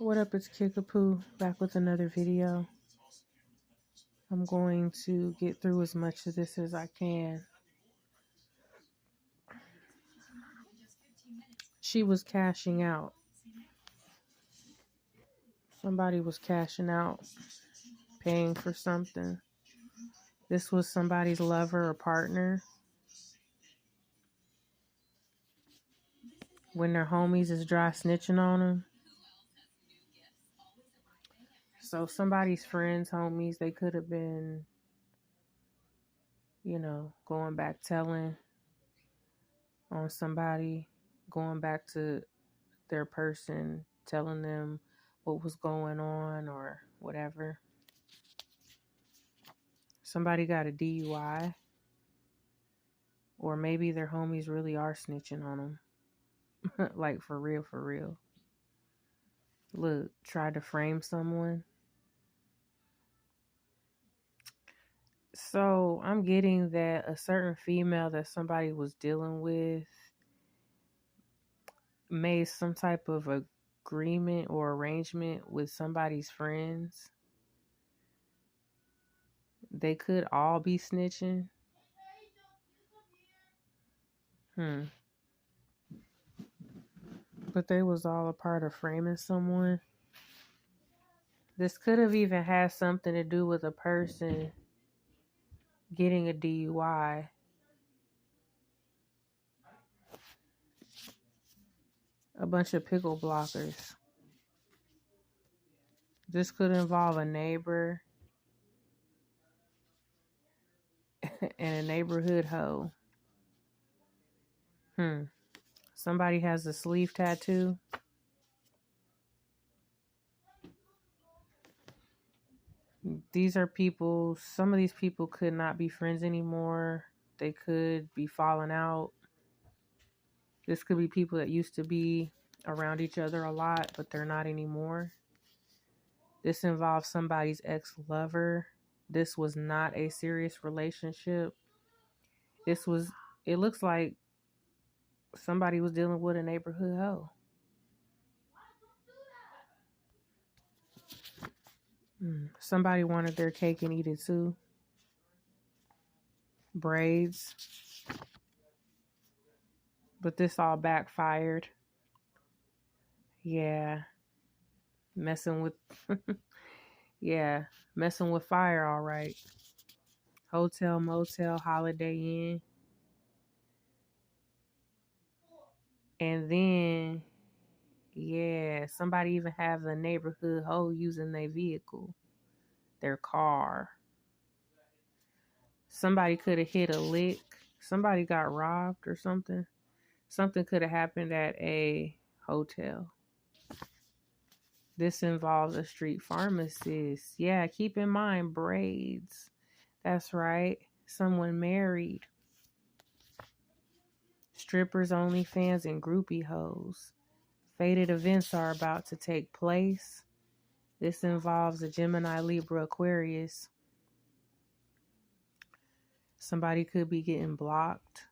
What up, it's Kickapoo, back with another video. I'm going to get through as much of this as I can. She was cashing out. Somebody was cashing out, paying for something. This was somebody's lover or partner. When their homies is dry snitching on them. So somebody's friends, homies, they could have been, going back telling on somebody, going back to their person, telling them what was going on or whatever. Somebody got a DUI, or maybe their homies really are snitching on them. Like for real, for real. Look, tried to frame someone. So I'm getting that a certain female that somebody was dealing with made some type of agreement or arrangement with somebody's friends. They could all be snitching. But they was all a part of framing someone. This could have even had something to do with a person getting a DUI. A bunch of pickle blockers. This could involve a neighbor and a neighborhood hoe. Somebody has a sleeve tattoo. These are people, some of these people could not be friends anymore. They could be falling out. This could be people that used to be around each other a lot, but they're not anymore. This involves somebody's ex-lover. This was not a serious relationship. It looks like somebody was dealing with a neighborhood hoe. Somebody wanted their cake and eat it too. Braids. But this all backfired. Yeah. Messing with messing with fire, all right. Hotel, motel, Holiday Inn. And then, somebody even have a neighborhood hoe using their vehicle, their car. Somebody could have hit a lick. Somebody got robbed or something. Something could have happened at a hotel. This involves a street pharmacist. Yeah, keep in mind, Braids. That's right. Someone married. Strippers, OnlyFans, and groupie hoes. Fated events are about to take place. This involves a Gemini, Libra, Aquarius. Somebody could be getting blocked.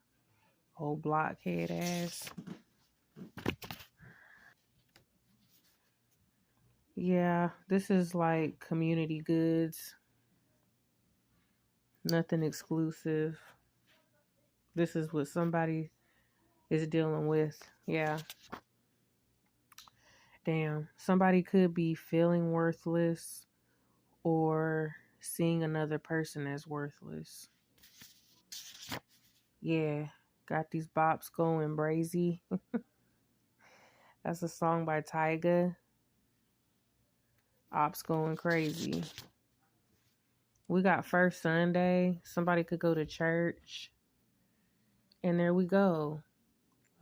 Old blockhead ass. Yeah, this is like community goods. Nothing exclusive. This is what somebody is dealing with. Yeah. Damn. Somebody could be feeling worthless or seeing another person as worthless. Yeah. Got these bops going brazy. That's a song by Tyga. Ops going crazy. We got First Sunday. Somebody could go to church. And there we go.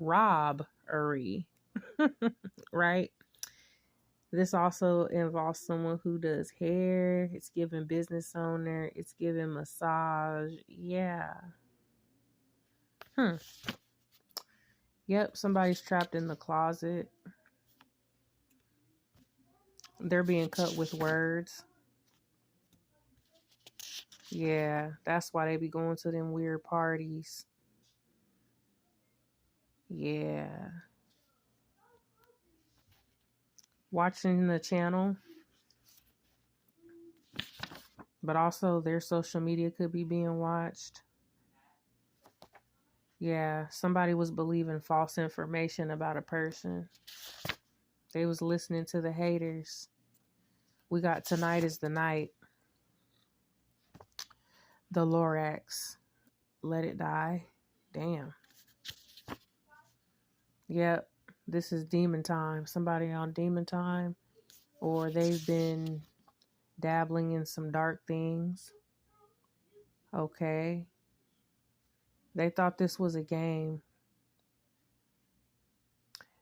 Robbery. Right? This also involves someone who does hair. It's giving business owner. It's giving massage. Yeah. Yep, somebody's trapped in the closet. They're being cut with words. Yeah, that's why they be going to them weird parties. Yeah. watching the channel, but also their social media could be being watched. Yeah, somebody was believing false information about a person. They was listening to the haters. We got tonight is the night. The Lorax. Let it die. Damn. Yep. This is demon time. Somebody on demon time. Or they've been dabbling in some dark things. Okay. They thought this was a game.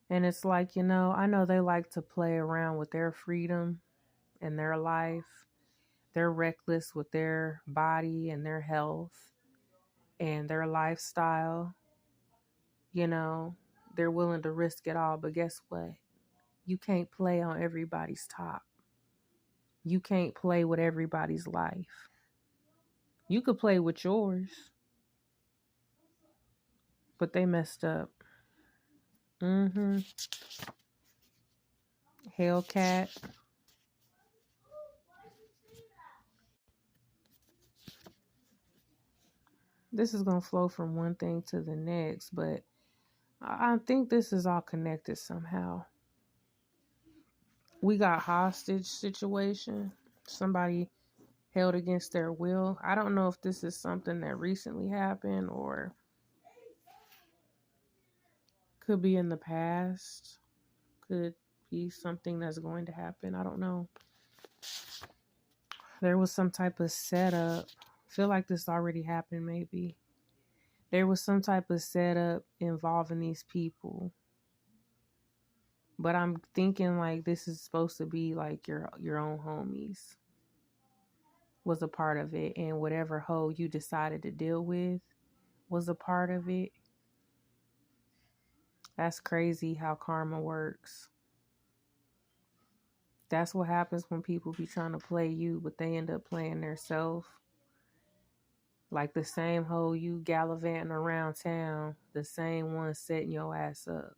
And it's like, I know they like to play around with their freedom and their life. They're reckless with their body and their health and their lifestyle. They're willing to risk it all. But guess what? You can't play on everybody's top. You can't play with everybody's life. You could play with yours, but they messed up. Hellcat. This is going to flow from one thing to the next, but I think this is all connected somehow. We got hostage situation. Somebody held against their will. I don't know if this is something that recently happened or could be in the past. Could be something that's going to happen. I don't know. There was some type of setup. I feel like this already happened maybe. There was some type of setup involving these people. But I'm thinking like this is supposed to be like your own homies was a part of it, and whatever hoe you decided to deal with was a part of it. That's crazy how karma works. That's what happens when people be trying to play you, but they end up playing theirself. Like the same hoe you gallivanting around town, the same one setting your ass up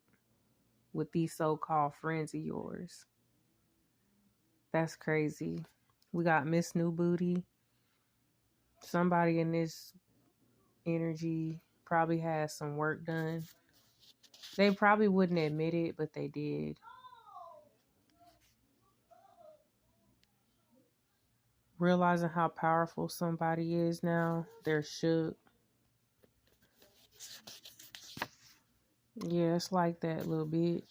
with these so-called friends of yours. That's crazy. We got Miss New Booty. Somebody in this energy probably has some work done. They probably wouldn't admit it, but they did. Realizing how powerful somebody is now, they're shook. Yeah, it's like that a little bit.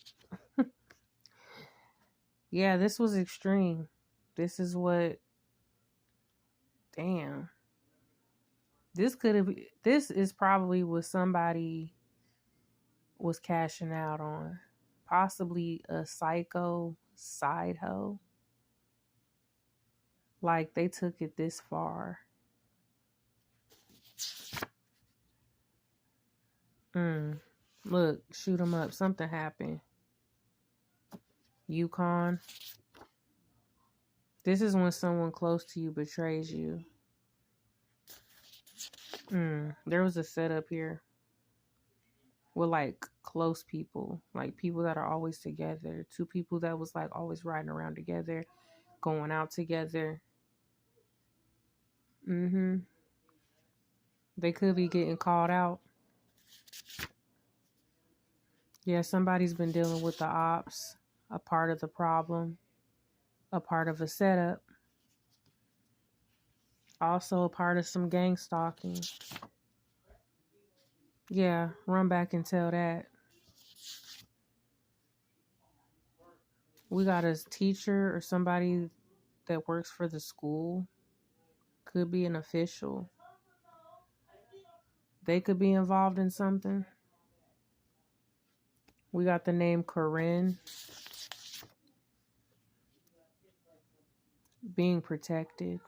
Yeah, this was extreme. This is what, damn. This is probably what somebody was cashing out on. Possibly a psycho side hoe. Like they took it this far. Look, shoot them up. Something happened. Yukon. This is when someone close to you betrays you. There was a setup here with like close people, like people that are always together. Two people that was like always riding around together, going out together. They could be getting called out. Yeah, somebody's been dealing with the ops, a part of the problem, a part of a setup, also a part of some gang stalking. Yeah, run back and tell that. We got a teacher or somebody that works for the school. Could be an official. They could be involved in something. We got the name Corinne. Being protected.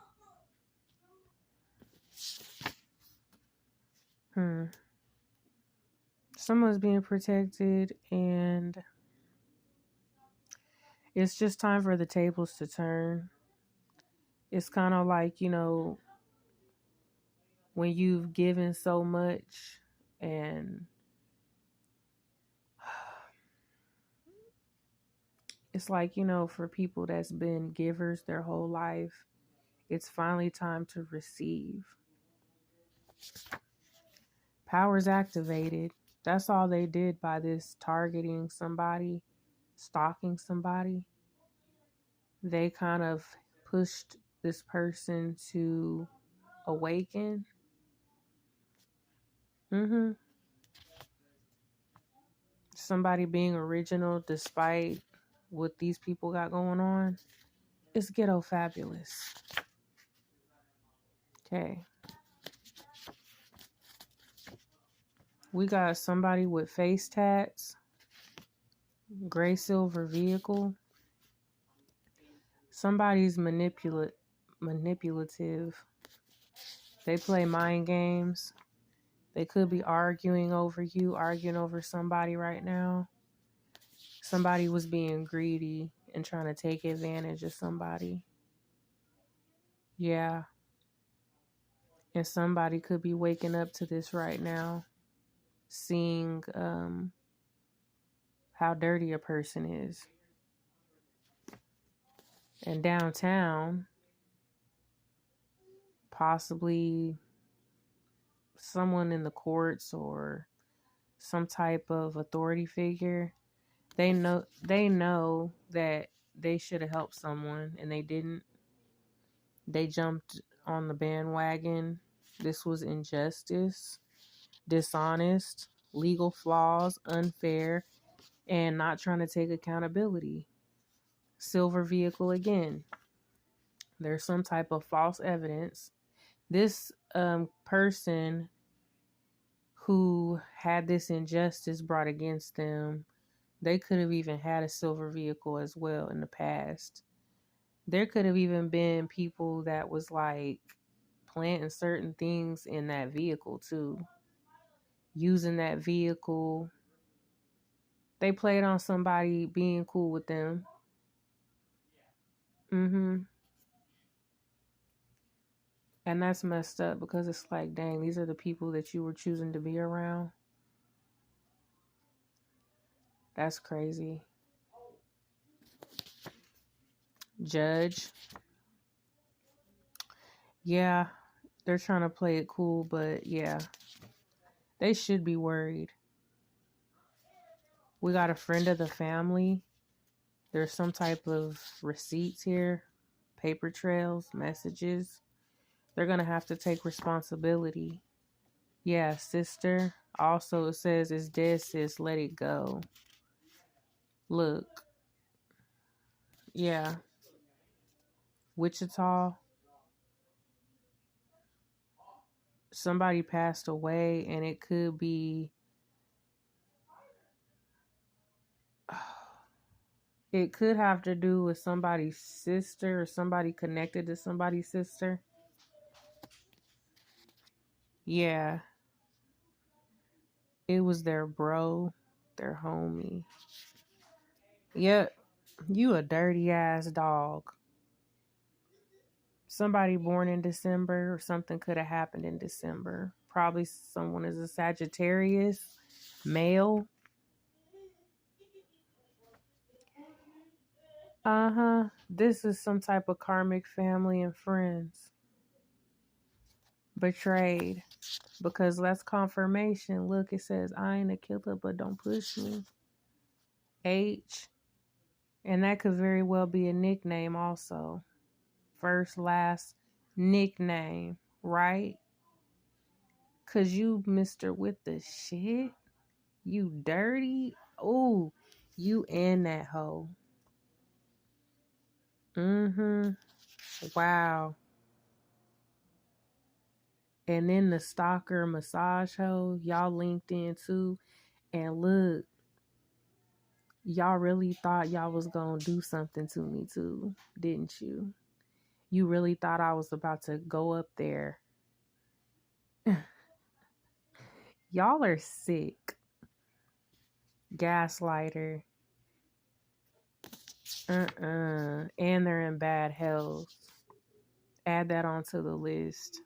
Someone's being protected, and it's just time for the tables to turn. It's kind of like, when you've given so much and It's like, for people that's been givers their whole life, it's finally time to receive. Powers activated. That's all they did by this targeting somebody, stalking somebody. They kind of pushed this person to awaken. Mm-hmm. Somebody being original despite what these people got going on. It's ghetto fabulous. Okay. We got somebody with face tats, gray silver vehicle. Somebody's manipulative. They play mind games. They could be arguing over you, arguing over somebody right now. Somebody was being greedy and trying to take advantage of somebody. Yeah. And somebody could be waking up to this right now, seeing how dirty a person is. And downtown, possibly someone in the courts or some type of authority figure. They know that they should have helped someone and they didn't. They jumped on the bandwagon. This was injustice, dishonest, legal flaws, unfair, and not trying to take accountability. Silver vehicle again. There's some type of false evidence. This person who had this injustice brought against them, they could have even had a silver vehicle as well in the past. There could have even been people that was like planting certain things in that vehicle too. Using that vehicle. They played on somebody being cool with them. Mm-hmm. And that's messed up because it's like, dang, these are the people that you were choosing to be around. That's crazy. Judge. Yeah, they're trying to play it cool, but yeah, they should be worried. We got a friend of the family. There's some type of receipts here, paper trails, messages. They're going to have to take responsibility. Yeah, sister. Also, it says, it's dead, sis. Let it go. Look. Yeah. Wichita. Somebody passed away, and it could be... It could have to do with somebody's sister or somebody connected to somebody's sister. Yeah. It was their bro, their homie. Yep. You a dirty ass dog. Somebody born in December or something could have happened in December. Probably someone is a Sagittarius, male. Uh-huh. This is some type of karmic family and friends. Betrayed. Because that's confirmation. Look, it says, I ain't a killer, but don't push me. H. And that could very well be a nickname also. First, last, nickname, right? Cause you Mr. with the shit. You dirty. Ooh, you and that hoe. Mm-hmm. Wow. And then the stalker massage hoe, y'all linked in too. And look, y'all really thought y'all was gonna do something to me too, didn't you? You really thought I was about to go up there. Y'all are sick. Gaslighter. And they're in bad health. Add that onto the list.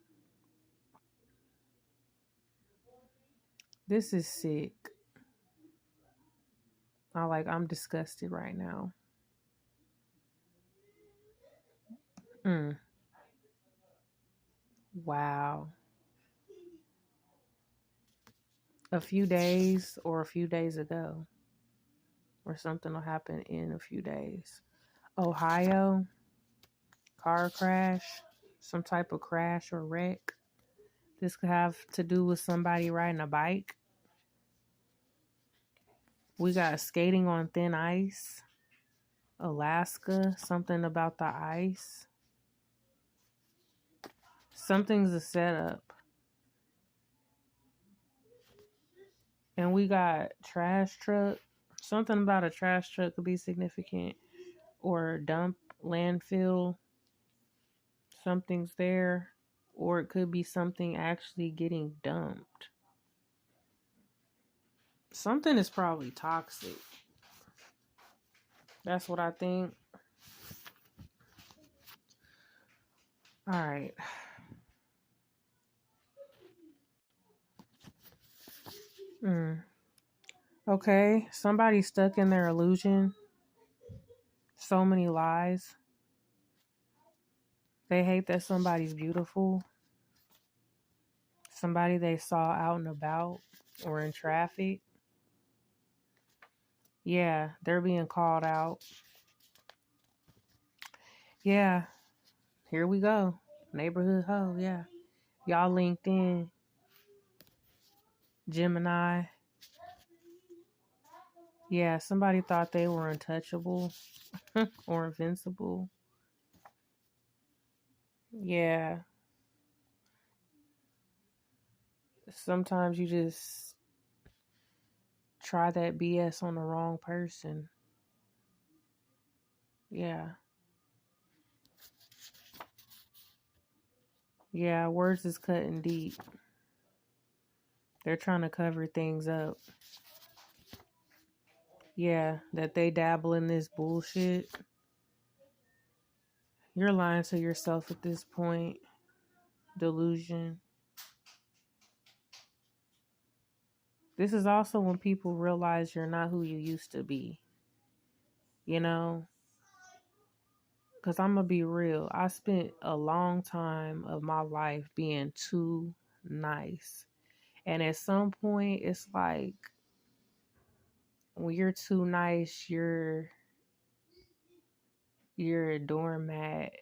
This is sick. I'm disgusted right now. Mm. Wow. A few days or a few days ago, or something will happen in a few days. Ohio, car crash, some type of crash or wreck. This could have to do with somebody riding a bike. We got skating on thin ice. Alaska, something about the ice. Something's a setup. And we got trash truck. Something about a trash truck could be significant. Or dump, landfill. Something's there. Or it could be something actually getting dumped. Something is probably toxic. That's what I think. All right. Mm. Okay. Somebody's stuck in their illusion. So many lies. They hate that somebody's beautiful. Somebody they saw out and about or in traffic. Yeah, they're being called out. Yeah, here we go. Neighborhood hoe, yeah. Y'all LinkedIn, Gemini. Yeah, somebody thought they were untouchable or invincible. Yeah, sometimes you just try that BS on the wrong person. Yeah. Yeah, words is cutting deep. They're trying to cover things up. Yeah, that they dabble in this bullshit. You're lying to yourself at this point. Delusion. This is also when people realize you're not who you used to be. You know? Because I'm going to be real. I spent a long time of my life being too nice. And at some point, it's like when you're too nice, you're a doormat.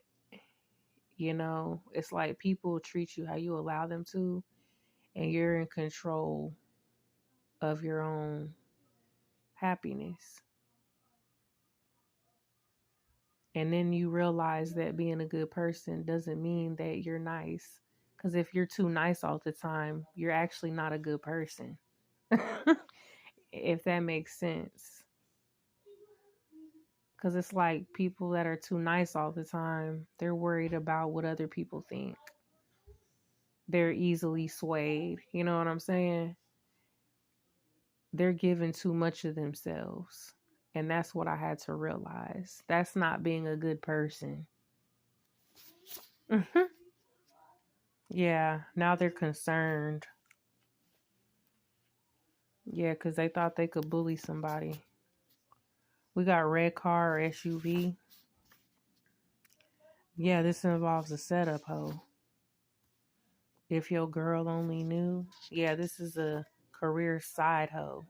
You know? It's like people treat you how you allow them to. And you're in control of your own happiness. And then you realize that being a good person doesn't mean that you're nice. Because if you're too nice all the time, you're actually not a good person. If that makes sense. Because it's like people that are too nice all the time, they're worried about what other people think. They're easily swayed. You know what I'm saying? They're giving too much of themselves. And that's what I had to realize. That's not being a good person. Yeah, now they're concerned. Yeah, because they thought they could bully somebody. We got red car or SUV. Yeah, this involves a setup, hoe. If your girl only knew. Yeah, this is a career side hoe.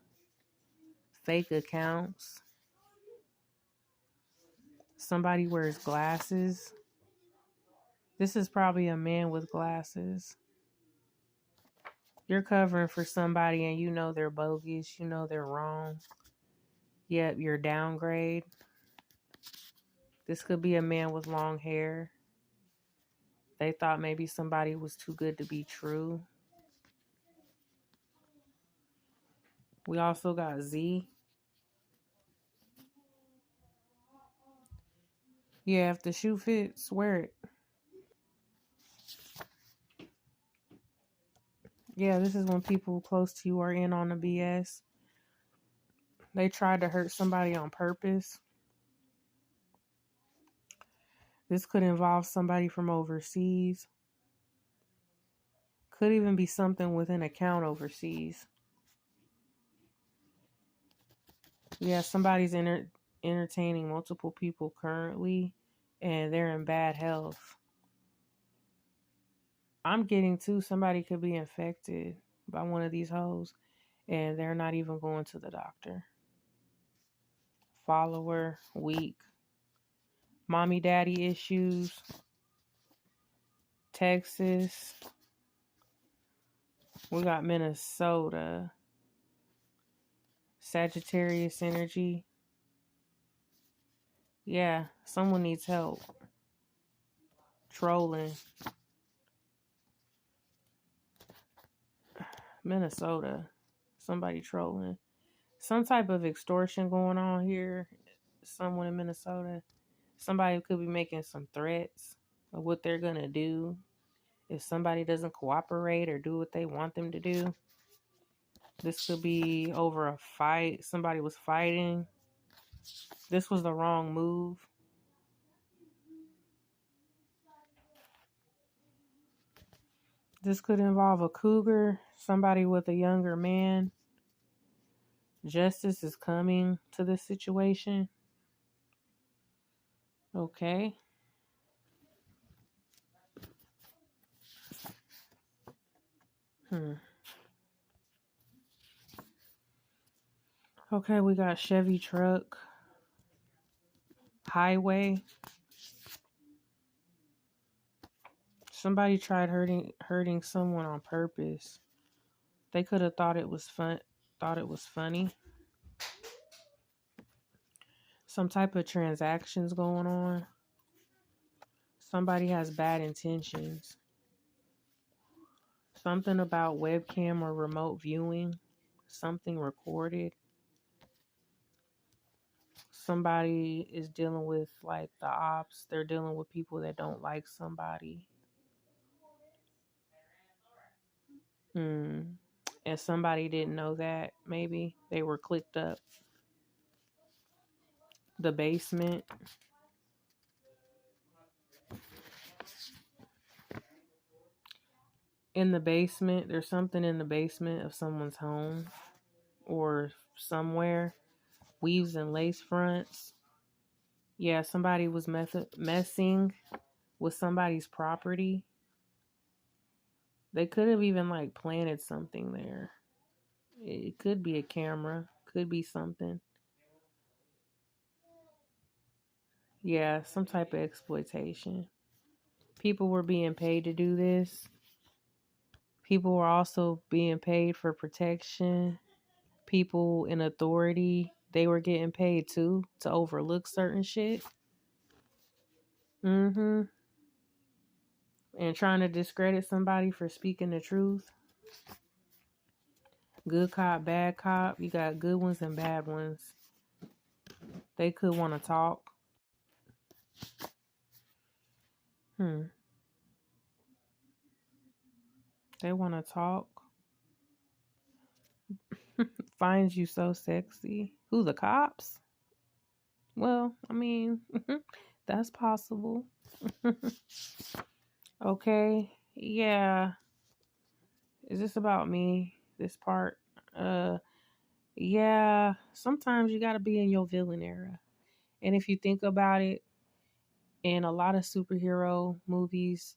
Fake accounts. Somebody wears glasses. This is probably a man with glasses. You're covering for somebody and you know they're bogus. You know they're wrong. Yep, you're downgrade. This could be a man with long hair. They thought maybe somebody was too good to be true. We also got Z. Yeah, if the shoe fits, wear it. Yeah, this is when people close to you are in on the BS. They tried to hurt somebody on purpose. This could involve somebody from overseas. Could even be something with an account overseas. Yeah, somebody's entertaining multiple people currently. and they're in bad health. I'm getting too, somebody could be infected by one of these hoes and they're not even going to the doctor. Follower, weak. Mommy daddy issues. Texas. We got Minnesota. Sagittarius energy. Yeah, someone needs help. Trolling. Minnesota. Somebody trolling. Some type of extortion going on here. Someone in Minnesota. Somebody could be making some threats of what they're going to do if somebody doesn't cooperate or do what they want them to do. This could be over a fight. Somebody was fighting. This was the wrong move. This could involve a cougar, somebody with a younger man. Justice is coming to this situation. Okay. Okay, we got Chevy truck. Highway. Somebody tried hurting someone on purpose. They could have thought it was funny. Some type of transactions going on. Somebody has bad intentions. Something about webcam or remote viewing. Something recorded. Somebody is dealing with like the ops. They're dealing with people that don't like somebody. And somebody didn't know that. Maybe they were clicked up. The basement. In the basement, there's something in the basement of someone's home or somewhere. Weaves and lace fronts. Yeah, somebody was messing with somebody's property. They could have even like planted something there. It could be a camera, could be something. Yeah, some type of exploitation. People were being paid to do this. People were also being paid for protection. People in authority, they were getting paid too to overlook certain shit. And trying to discredit somebody for speaking the truth. Good cop, bad cop. You got good ones and bad ones. They could want to talk. They want to talk. Finds you so sexy. Who, the cops? Well, I mean, that's possible. Okay. Yeah. Is this about me? This part? Yeah. Sometimes you got to be in your villain era. And if you think about it, in a lot of superhero movies,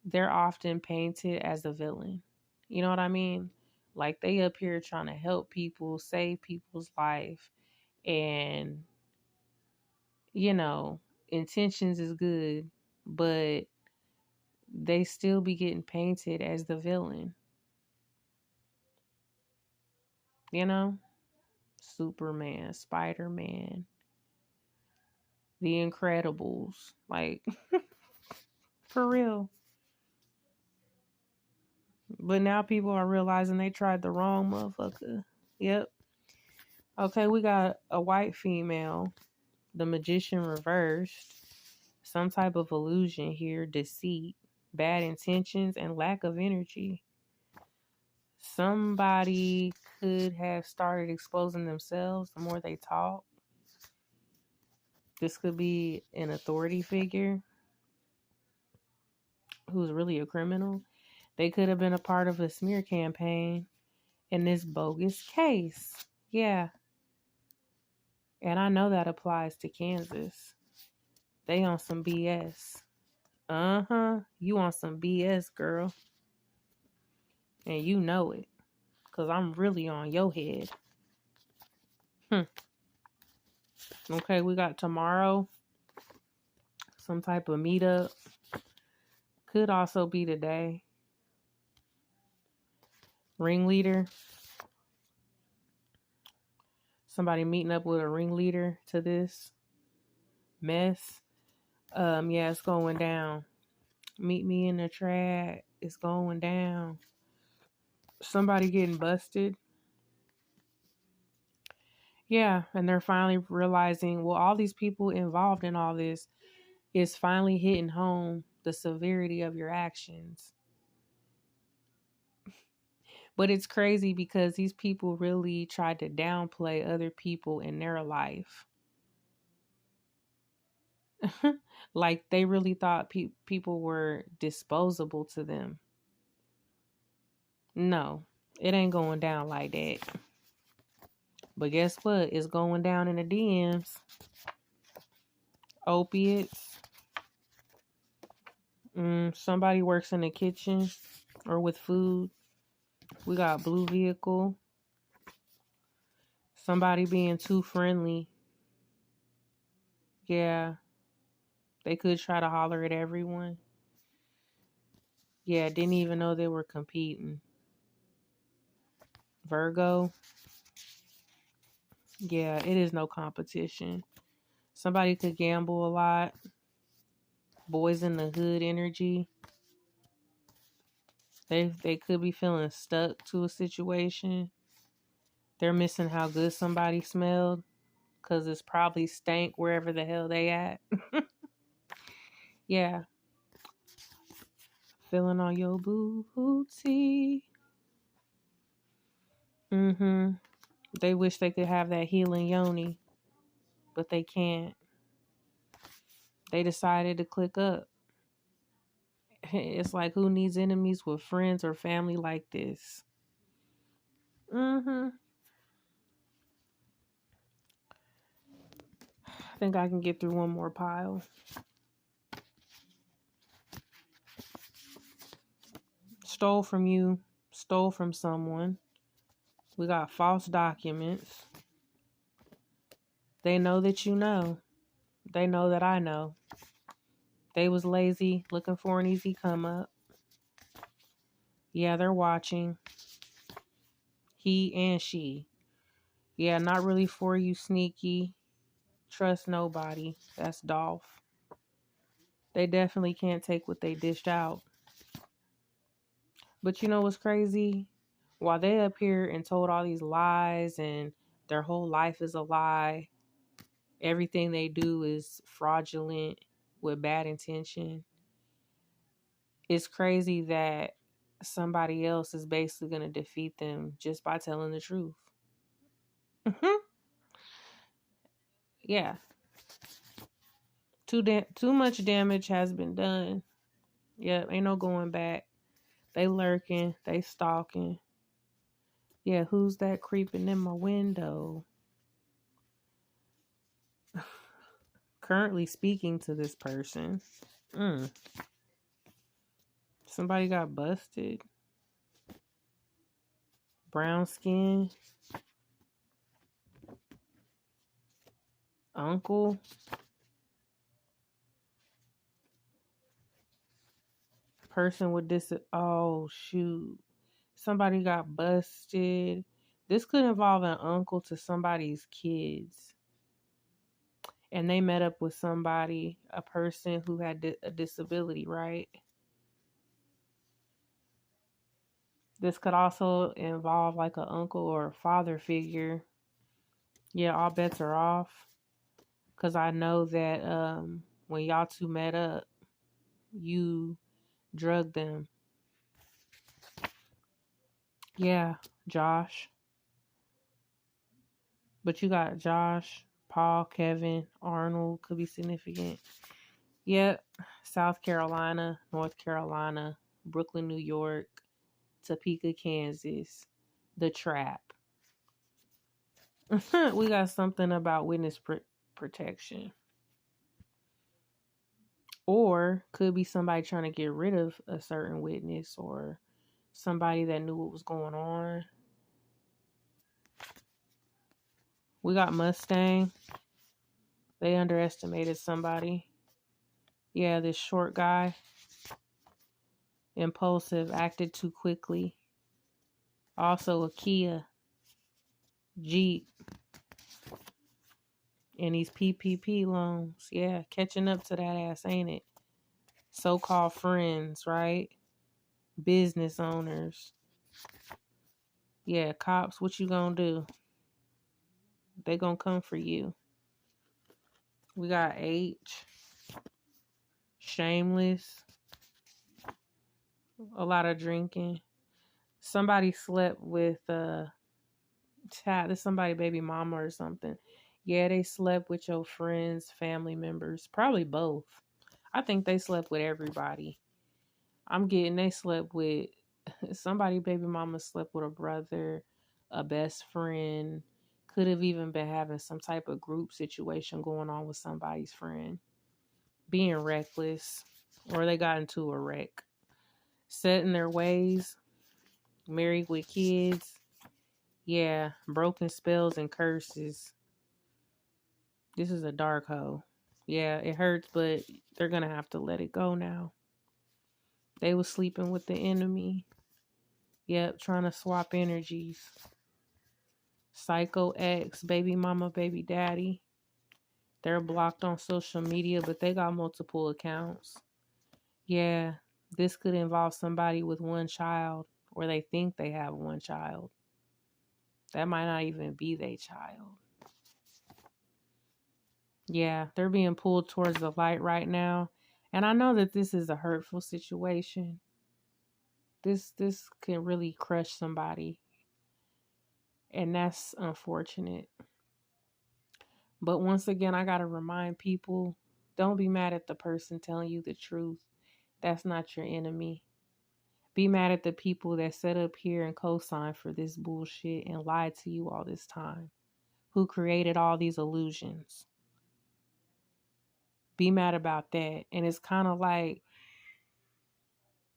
they're often painted as a villain. You know what I mean? Like they up here trying to help people, save people's life, and intentions is good, but they still be getting painted as the villain. You know? Superman, Spider-Man, The Incredibles, like for real. But now people are realizing they tried the wrong motherfucker. Yep. Okay, we got a white female, the magician reversed, some type of illusion here, deceit, bad intentions, and lack of energy. Somebody could have started exposing themselves the more they talk. This could be an authority figure who's really a criminal. They could have been a part of a smear campaign in this bogus case. Yeah. And I know that applies to Kansas. They on some BS. Uh-huh. You on some BS, girl. And you know it. Because I'm really on your head. Okay, we got tomorrow. Some type of meetup. Could also be today. Ringleader. Somebody meeting up with a ringleader to this mess. Yeah, it's going down. Meet me in the track. It's going down. Somebody getting busted. Yeah, and they're finally realizing, well, all these people involved in all this is finally hitting home the severity of your actions. But it's crazy because these people really tried to downplay other people in their life. Like they really thought people were disposable to them. No, it ain't going down like that. But guess what? It's going down in the DMs. Opiates. Somebody works in the kitchen or with food. We got blue vehicle. Somebody being too friendly. Yeah. They could try to holler at everyone. Yeah, didn't even know they were competing. Virgo. Yeah, it is no competition. Somebody could gamble a lot. Boys in the hood energy. They could be feeling stuck to a situation. They're missing how good somebody smelled because it's probably stank wherever the hell they at. Yeah. Feeling on your booty. Mm-hmm. They wish they could have that healing yoni, but they can't. They decided to click up. It's like, who needs enemies with friends or family like this? Mm-hmm. I think I can get through one more pile. Stole from you. Stole from someone. We got false documents. They know that you know. They know that I know. They was lazy, looking for an easy come up. Yeah, they're watching. He and she. Yeah, not really for you, sneaky. Trust nobody. That's Dolph. They definitely can't take what they dished out. But you know what's crazy? While they up here and told all these lies and their whole life is a lie, everything they do is fraudulent with bad intention. It's crazy that somebody else is basically going to defeat them just by telling the truth. Yeah. Too much damage has been done. Yeah, ain't no going back. They lurking, they stalking. Yeah, who's that creeping in my window? Currently speaking to this person. Somebody got busted. Brown skin. Uncle. Person with this. Oh, shoot. Somebody got busted. This could involve an uncle to somebody's kids. And they met up with somebody, a person who had a disability, right? This could also involve like an uncle or a father figure. Yeah, all bets are off. Because I know that when y'all two met up, you drugged them. Yeah, Josh. But you got Josh, Paul, Kevin, Arnold could be significant. Yep. South Carolina, North Carolina, Brooklyn, New York, Topeka, Kansas, The Trap. We got something about witness protection. Or could be somebody trying to get rid of a certain witness or somebody that knew what was going on. We got Mustang. They underestimated somebody. Yeah, this short guy. Impulsive, acted too quickly. Also a Kia, Jeep, and these PPP loans. Yeah, catching up to that ass, ain't it? So-called friends, right? Business owners. Yeah, cops, what you gonna do? They gonna come for you. We got H, shameless, a lot of drinking. Somebody slept with this somebody baby mama or something. Yeah, they slept with your friends, family members, probably both. I think they slept with everybody. I'm getting they slept with somebody baby mama slept with a brother, a best friend, could have even been having some type of group situation going on with somebody's friend. Being reckless, or they got into a wreck. Set in their ways, married with kids. Yeah, broken spells and curses. This is a dark hoe. Yeah, it hurts, but they're gonna have to let it go now. They was sleeping with the enemy. Yep, trying to swap energies. Psycho X, baby mama, baby daddy. They're blocked on social media, but they got multiple accounts. Yeah, this could involve somebody with one child, or they think they have one child. That might not even be their child. Yeah, they're being pulled towards the light right now. And I know that this is a hurtful situation. This can really crush somebody. And that's unfortunate. But once again, I got to remind people, don't be mad at the person telling you the truth. That's not your enemy. Be mad at the people that set up here and co-signed for this bullshit and lied to you all this time, who created all these illusions. Be mad about that. And it's kind of like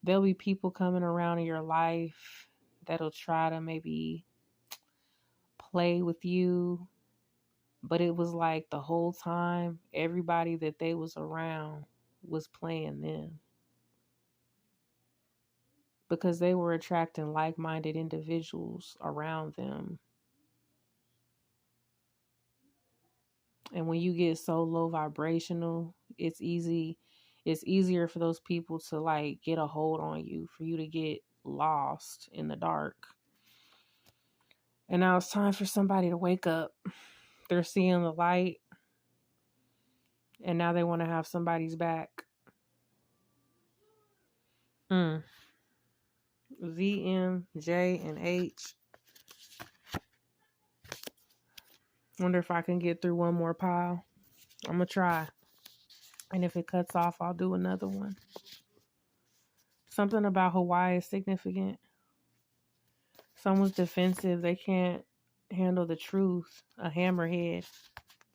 there'll be people coming around in your life that'll try to maybe play with you, but it was like the whole time everybody that they was around was playing them, because they were attracting like-minded individuals around them. And when you get so low vibrational, it's easier for those people to like get a hold on you, for you to get lost in the dark. And now it's time for somebody to wake up. They're seeing the light, and now they want to have somebody's back. Z, M, J, and H. Wonder if I can get through one more pile. I'm going to try. And if it cuts off, I'll do another one. Something about Hawaii is significant. Someone's defensive. They can't handle the truth. A hammerhead.